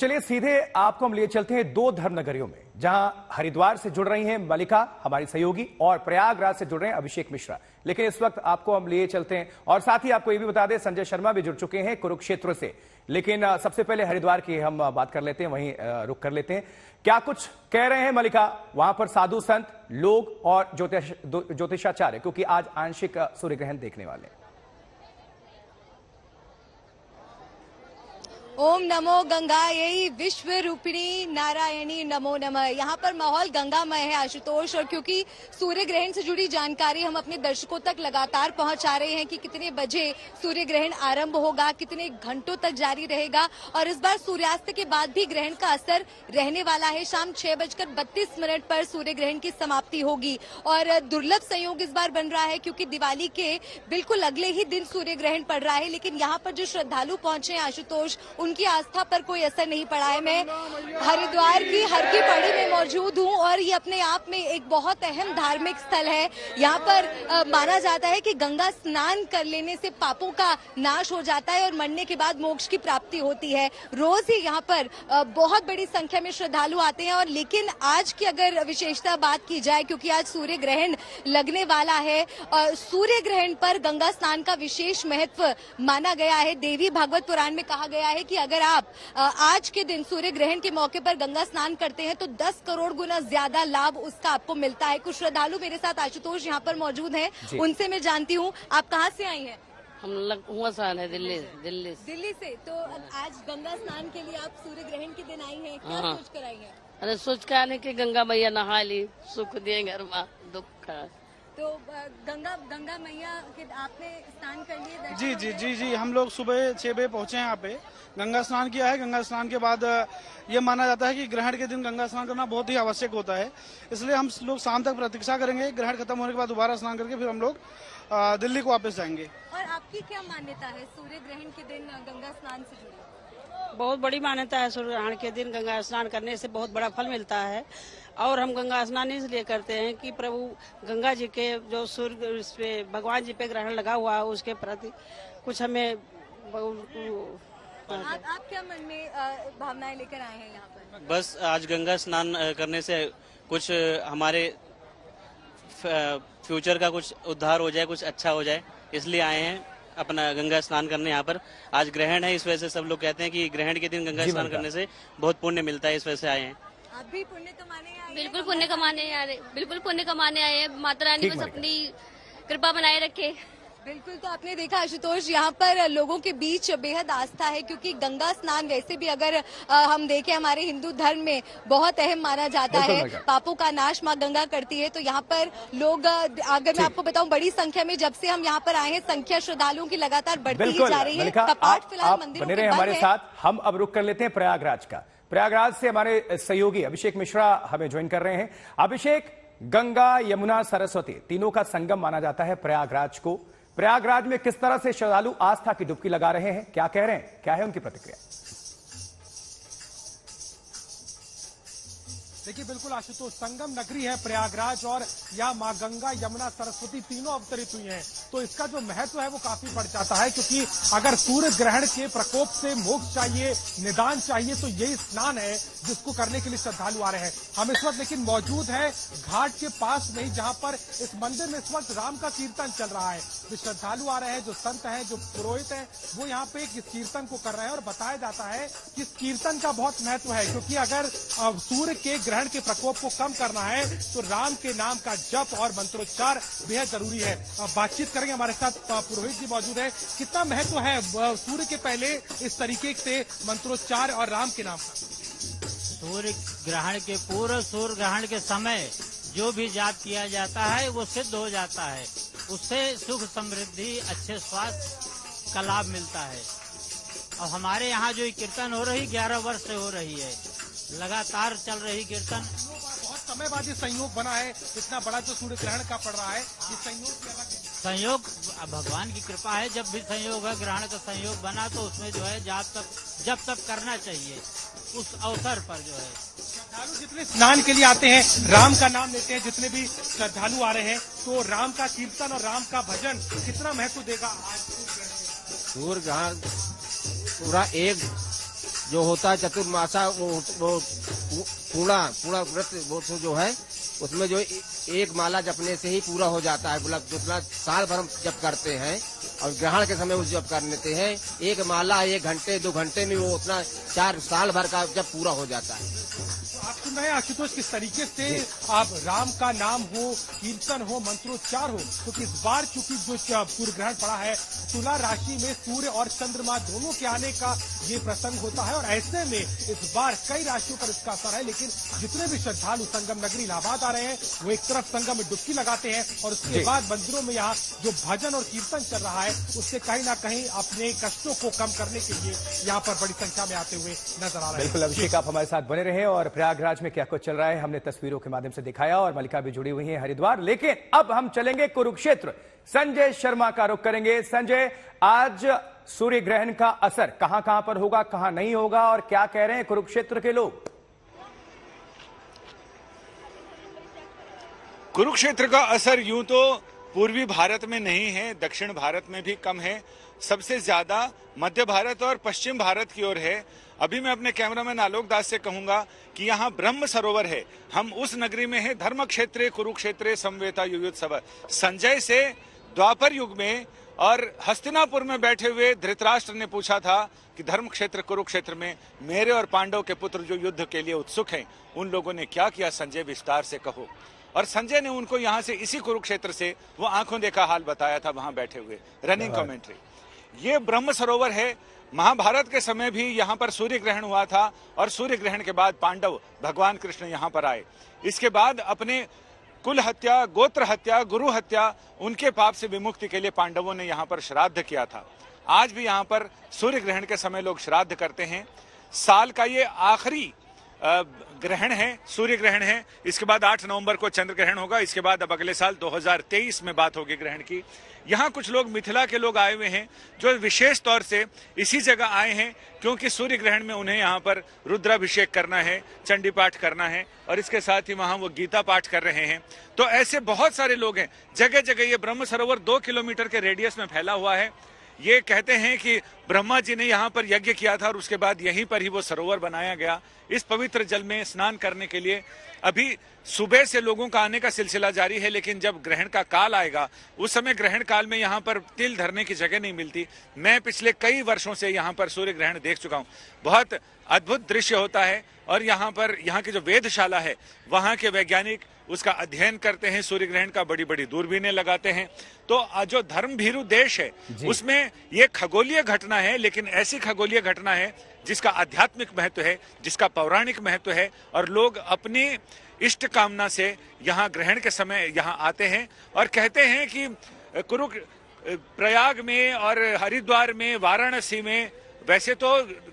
चलिए सीधे आपको हम लिए चलते हैं दो धर्म नगरियों में, जहां हरिद्वार से जुड़ रही हैं मलिका हमारी सहयोगी और प्रयागराज से जुड़ रहे हैं अभिषेक मिश्रा। लेकिन इस वक्त आपको हम लिए चलते हैं और साथ ही आपको ये भी बता दें संजय शर्मा भी जुड़ चुके हैं कुरुक्षेत्र से। लेकिन सबसे पहले हरिद्वार की हम बात कर लेते हैं, वहीं रुक कर लेते हैं। क्या कुछ कह रहे हैं मलिका वहां पर साधु संत लोग और ज्योतिषाचार्य, क्योंकि आज आंशिक सूर्य ग्रहण देखने वाले हैं। ओम नमो गंगायै विश्व रूपिणी नारायणी नमो नमः। यहाँ पर माहौल गंगामय है आशुतोष, और क्योंकि सूर्य ग्रहण से जुड़ी जानकारी हम अपने दर्शकों तक लगातार पहुंचा रहे हैं कि कितने बजे सूर्य ग्रहण आरंभ होगा, कितने घंटों तक जारी रहेगा, और इस बार सूर्यास्त के बाद भी ग्रहण का असर रहने वाला है। शाम 6:32 पर सूर्य ग्रहण की समाप्ति होगी और दुर्लभ संयोग इस बार बन रहा है क्योंकि दिवाली के बिल्कुल अगले ही दिन सूर्य ग्रहण पड़ रहा है। लेकिन यहाँ पर जो श्रद्धालु पहुंचे हैं आशुतोष, उनकी आस्था पर कोई असर नहीं पड़ा है। मैं हरिद्वार की हर की पौड़ी में मौजूद हूं और ये अपने आप में एक बहुत अहम धार्मिक स्थल है। यहाँ पर माना जाता है कि गंगा स्नान कर लेने से पापों का नाश हो जाता है और मरने के बाद मोक्ष की प्राप्ति होती है। रोज ही यहाँ पर बहुत बड़ी संख्या में श्रद्धालु आते हैं। और लेकिन आज की अगर विशेषता बात की जाए, क्योंकि आज सूर्य ग्रहण लगने वाला है, सूर्य ग्रहण पर गंगा स्नान का विशेष महत्व माना गया है। देवी भागवत पुराण में कहा गया है कि अगर आप आज के दिन सूर्य ग्रहण के मौके पर गंगा स्नान करते हैं तो 10 करोड़ गुना ज्यादा लाभ उसका आपको मिलता है। कुछ श्रद्धालु मेरे साथ आशुतोष यहाँ पर मौजूद हैं, उनसे मैं जानती हूँ आप कहाँ से आई हैं? हम है दिल्ली से। तो आज गंगा स्नान के लिए आप सूर्य ग्रहण के दिन आई हैं, क्या सोच कर आई हैं? अरे सोच के आने की गंगा मैया नहा ली, सुख दिए घर में, दुख का। तो गंगा मैया के आपने स्नान कर लिए? जी जी जी जी हम लोग सुबह 6 बजे पहुंचे हैं यहाँ पे, गंगा स्नान किया है। गंगा स्नान के बाद ये माना जाता है कि ग्रहण के दिन गंगा स्नान करना बहुत ही आवश्यक होता है, इसलिए हम लोग शाम तक प्रतीक्षा करेंगे। ग्रहण खत्म होने के बाद दोबारा स्नान करके फिर हम लोग दिल्ली को वापस जाएंगे। और आपकी क्या मान्यता है सूर्य ग्रहण के दिन गंगा स्नान से जुड़ी? बहुत बड़ी मान्यता है, सूर्य ग्रहण के दिन गंगा स्नान करने से बहुत बड़ा फल मिलता है। और हम गंगा स्नान इसलिए करते हैं कि प्रभु गंगा जी के जो सूर्य इस पे भगवान जी पे ग्रहण लगा हुआ है उसके प्रति कुछ हमें आप क्या मन में भावनाएं लेकर आए हैं यहाँ पर? बस आज गंगा स्नान करने से कुछ हमारे फ्यूचर का कुछ उद्धार हो जाए, कुछ अच्छा हो जाए, इसलिए आए हैं अपना गंगा स्नान करने। यहाँ पर आज ग्रहण है, इस वजह से सब लोग कहते हैं कि ग्रहण के दिन गंगा स्नान करने से बहुत पुण्य मिलता है, इस वजह से आए हैं। आप भी पुण्य कमाने आए हैं? बिल्कुल पुण्य कमाने आए हैं। माता रानी बस अपनी कृपा बनाए रखे। बिल्कुल। तो आपने देखा आशुतोष, यहाँ पर लोगों के बीच बेहद आस्था है क्योंकि गंगा स्नान वैसे भी अगर हम देखें हमारे हिंदू धर्म में बहुत अहम माना जाता है। पापों का नाश माँ गंगा करती है। तो यहाँ पर लोग, अगर मैं आपको बताऊं, बड़ी संख्या में जब से हम यहाँ पर आए हैं संख्या श्रद्धालुओं की लगातार बढ़ती ही जा रही है। कपाट फिलहाल मंदिरों के बंद हैं। हमारे साथ हम अब रुक कर लेते हैं प्रयागराज का। प्रयागराज से हमारे सहयोगी अभिषेक मिश्रा हमें ज्वाइन कर रहे हैं। अभिषेक, गंगा यमुना सरस्वती तीनों का संगम माना जाता है प्रयागराज को। प्रयागराज में किस तरह से श्रद्धालु आस्था की डुबकी लगा रहे हैं, क्या कह रहे हैं, क्या है उनकी प्रतिक्रिया? देखिए बिल्कुल आशुतोष, संगम नगरी है प्रयागराज और यहाँ माँ गंगा यमुना सरस्वती तीनों अवतरित हुई हैं। तो इसका जो महत्व है वो काफी बढ़ जाता है, क्योंकि अगर सूर्य ग्रहण के प्रकोप से मोक्ष चाहिए, निदान चाहिए, तो यही स्नान है जिसको करने के लिए श्रद्धालु आ रहे हैं। हम इस वक्त लेकिन मौजूद है घाट के पास नहीं, जहाँ पर इस मंदिर में इस वक्त राम का कीर्तन चल रहा है। जो श्रद्धालु आ रहे हैं, जो संत हैं, जो पुरोहित हैं, वो यहाँ पे इस कीर्तन को कर रहे हैं। और बताया जाता है कि इस कीर्तन का बहुत महत्व है, क्योंकि अगर सूर्य के ग्रहण के प्रकोप को कम करना है तो राम के नाम का जप और मंत्रोच्चार बेहद जरूरी है। बातचीत करेंगे, हमारे साथ पुरोहित जी मौजूद है। कितना महत्व है सूर्य के पहले इस तरीके से मंत्रोच्चार और राम के नाम का? सूर्य ग्रहण के पूर्व सूर्य ग्रहण के समय जो भी जाप किया जाता है वो सिद्ध हो जाता है, उससे सुख समृद्धि अच्छे स्वास्थ्य का लाभ मिलता है। और हमारे यहाँ जो कीर्तन हो रही 11 वर्ष से हो रही है, लगातार चल रही कीर्तन। बहुत समय बाद ये संयोग बना है, इतना बड़ा जो सूर्य ग्रहण का पड़ रहा है, ये संयोग भगवान की कृपा है। जब भी संयोग है, ग्रहण का संयोग बना तो उसमें जो है जब तक करना चाहिए उस अवसर पर जो है। श्रद्धालु जितने स्नान के लिए आते हैं, राम का नाम लेते हैं, जितने भी श्रद्धालु आ रहे हैं, तो राम का कीर्तन और राम का भजन कितना महत्व देगा आज सूर्य ग्रहण? पूरा एक जो होता है चतुर्मासा वो पूर्ण व्रत वो जो है उसमें जो एक माला जपने से ही पूरा हो जाता है। मतलब जितना साल भर हम जप करते हैं और ग्रहण के समय उस जप कर लेते हैं, एक माला 1 घंटे 2 घंटे में वो उतना 4 साल भर का जब पूरा हो जाता है। आप सुन रहे हैं आशुतोष किस तरीके से आप राम का नाम हो, कीर्तन हो, मंत्रोच्चार हो, क्योंकि इस बार चूंकि जो सूर्य ग्रहण पड़ा है तुला राशि में सूर्य और चंद्रमा दोनों के आने का ये प्रसंग होता है और ऐसे में इस बार कई राशियों पर इसका असर है। लेकिन जितने भी श्रद्धालु संगम नगरी इलाहाबाद आ रहे हैं वो एक तरफ संगम में डुबकी लगाते हैं और उसके बाद मंदिरों में यहाँ जो भजन और कीर्तन चल रहा है उससे कहीं ना कहीं अपने कष्टों को कम करने के लिए यहाँ पर बड़ी संख्या में आते हुए नजर आ रहे हैं। बिल्कुल अभिषेक, आप हमारे साथ बने रहे और प्रयागराज में क्या कुछ चल रहा है हमने तस्वीरों के माध्यम से दिखाया और मलिका भी जुड़ी हुई है हरिद्वार। लेकिन अब हम चलेंगे कुरुक्षेत्र, संजय शर्मा का रुख करेंगे। संजय, आज सूर्य ग्रहण का असर कहां कहां पर होगा, कहां नहीं होगा और क्या कह रहे हैं कुरुक्षेत्र के लोग? कुरुक्षेत्र का असर यूं तो पूर्वी भारत में नहीं है, दक्षिण भारत में भी कम है, सबसे ज्यादा मध्य भारत और पश्चिम भारत की ओर है। अभी मैं अपने कैमरामैन आलोक दास से कहूंगा कि यहाँ ब्रह्म सरोवर है, हम उस नगरी में है। धर्म क्षेत्रे कुरुक्षेत्रे समवेता युयुत्सव। संजय से द्वापर युग में और हस्तिनापुर में बैठे हुए धृतराष्ट्र ने पूछा था कि धर्म क्षेत्र कुरुक्षेत्र में मेरे और पांडव के पुत्र जो युद्ध के लिए उत्सुक हैं उन लोगों ने क्या किया, संजय विस्तार से कहो। और संजय ने उनको यहाँ से इसी कुरुक्षेत्र से वो आंखों देखा हाल बताया था वहां बैठे हुए, रनिंग कमेंट्री। ये ब्रह्म सरोवर है। महाभारत के समय भी यहाँ पर सूर्य ग्रहण हुआ था और सूर्य ग्रहण के बाद पांडव भगवान कृष्ण यहाँ पर आए। इसके बाद अपने कुल हत्या, गोत्र हत्या, गुरु हत्या, उनके पाप से विमुक्ति के लिए पांडवों ने यहाँ पर श्राद्ध किया था। आज भी यहाँ पर सूर्य ग्रहण के समय लोग श्राद्ध करते हैं। साल का ये आखिरी ग्रहण है, सूर्य ग्रहण है। इसके बाद 8 नवंबर को चंद्र ग्रहण होगा। इसके बाद अब अगले साल 2023 में बात होगी ग्रहण की। यहाँ कुछ लोग मिथिला के लोग आए हुए हैं जो विशेष तौर से इसी जगह आए हैं क्योंकि सूर्य ग्रहण में उन्हें यहाँ पर रुद्राभिषेक करना है, चंडी पाठ करना है और इसके साथ ही वहाँ वो गीता पाठ कर रहे हैं। तो ऐसे बहुत सारे लोग हैं जगह जगह। ये ब्रह्म सरोवर 2 किलोमीटर के रेडियस में फैला हुआ है। ये कहते हैं कि ब्रह्मा जी ने यहाँ पर यज्ञ किया था और उसके बाद यहीं पर ही वो सरोवर बनाया गया। इस पवित्र जल में स्नान करने के लिए अभी सुबह से लोगों का आने का सिलसिला जारी है, लेकिन जब ग्रहण का काल आएगा उस समय ग्रहण काल में यहाँ पर तिल धरने की जगह नहीं मिलती। मैं पिछले कई वर्षों से यहाँ पर सूर्य ग्रहण देख चुका हूँ। बहुत अद्भुत दृश्य होता है और यहाँ पर यहाँ की जो वेधशाला है वहाँ के वैज्ञानिक उसका अध्ययन करते हैं, सूर्य ग्रहण का बड़ी बड़ी दूरबीनें लगाते हैं। तो जो धर्मभीरु देश है उसमें ये खगोलीय घटना है, लेकिन ऐसी खगोलीय घटना है जिसका आध्यात्मिक महत्व है, जिसका पौराणिक महत्व है और लोग अपनी इष्ट कामना से यहाँ ग्रहण के समय यहाँ आते हैं और कहते हैं कि प्रयाग में और हरिद्वार में, वाराणसी में, वैसे तो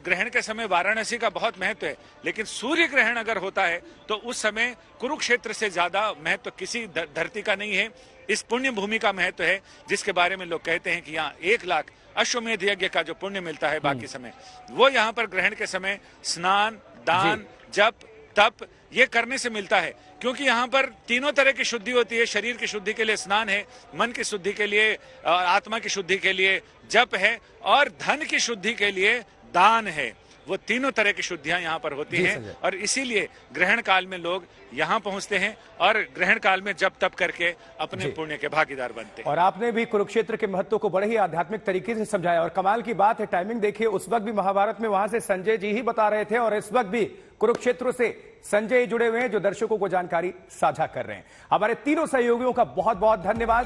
ग्रहण के समय वाराणसी का बहुत महत्व है, लेकिन सूर्य ग्रहण अगर होता है तो उस समय कुरुक्षेत्र से ज्यादा महत्व किसी धरती का नहीं है। इस पुण्य भूमि का महत्व है जिसके बारे में लोग कहते हैं कि यहाँ 1 लाख अश्वमेध यज्ञ का जो पुण्य मिलता है बाकी समय वो यहाँ पर ग्रहण के समय स्नान, दान, जप, तप ये करने से मिलता है। क्योंकि यहाँ पर तीनों तरह की शुद्धि होती है। शरीर की शुद्धि के लिए स्नान है, मन की शुद्धि के लिए, आत्मा की शुद्धि के लिए जप है और धन की शुद्धि के लिए दान है। वो तीनों तरह की शुद्धियां यहाँ पर होती हैं और इसीलिए ग्रहण काल में लोग यहाँ पहुँचते हैं और ग्रहण काल में जप तप करके अपने पुण्य के भागीदार बनते हैं। और आपने भी कुरुक्षेत्र के महत्व को बड़े ही आध्यात्मिक तरीके से समझाया और कमाल की बात है, टाइमिंग देखिए, उस वक्त भी महाभारत में वहां से संजय जी ही बता रहे थे और इस वक्त भी कुरुक्षेत्र से संजय जुड़े हुए हैं जो दर्शकों को जानकारी साझा कर रहे हैं। हमारे तीनों सहयोगियों का बहुत बहुत धन्यवाद।